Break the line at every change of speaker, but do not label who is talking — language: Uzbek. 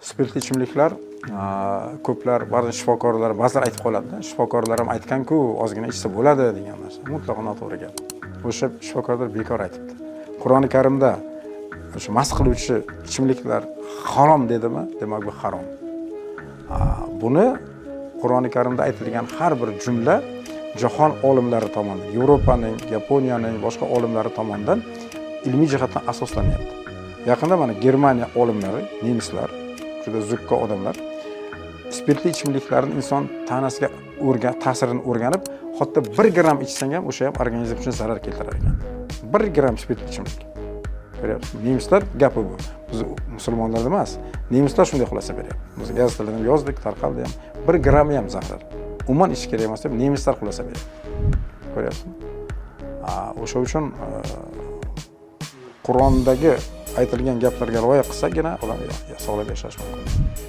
Spirtli ichimliklar ko'plar, ba'zi shifokorlar, ba'zilar aytib qoladi-da, shifokorlar ham aytgan-ku, ozgina ichsa bo'ladi degan narsa. Mutlaqo noto'g'ri gap. O'sha shifokorlar bekor aytibdi. Qur'oni Karimda o'sha mast qiluvchi ichimliklar harom dedimi? Demak bu harom. Buni Qur'oni Karimda aytilgan har bir jumla jahon olimlari tomonidan, Yevropaning, Yaponiyaning, boshqa olimlari tomonidan ilmiy jihatdan asoslanyapti. Yaqinda mana Germaniya olimlari, nemislar, juda zukko odamlar spirtli ichimliklarning inson tanasiga ta'sirini o'rganib, hatto 1 gram ichsang ham o'sha ham organizm uchun zarar keltirar ekan. 1 gram spirtli ichimlik. Ko'ryapsizmi? Nemislar gapi bu. Biz musulmonlar emas. Nemislar shunday xulosa beryapti. Biz gazetalarda yozdik, tarqaldi ham. 1 gram ham zarar. Umuman ichish kerak emas deb nemislar xulosa beryapti. Ko'ryapsizmi? O'sha uchun Qur'ondagi aytilgan gaplarga rioya qilsagina odam sog'lom yashash mumkin.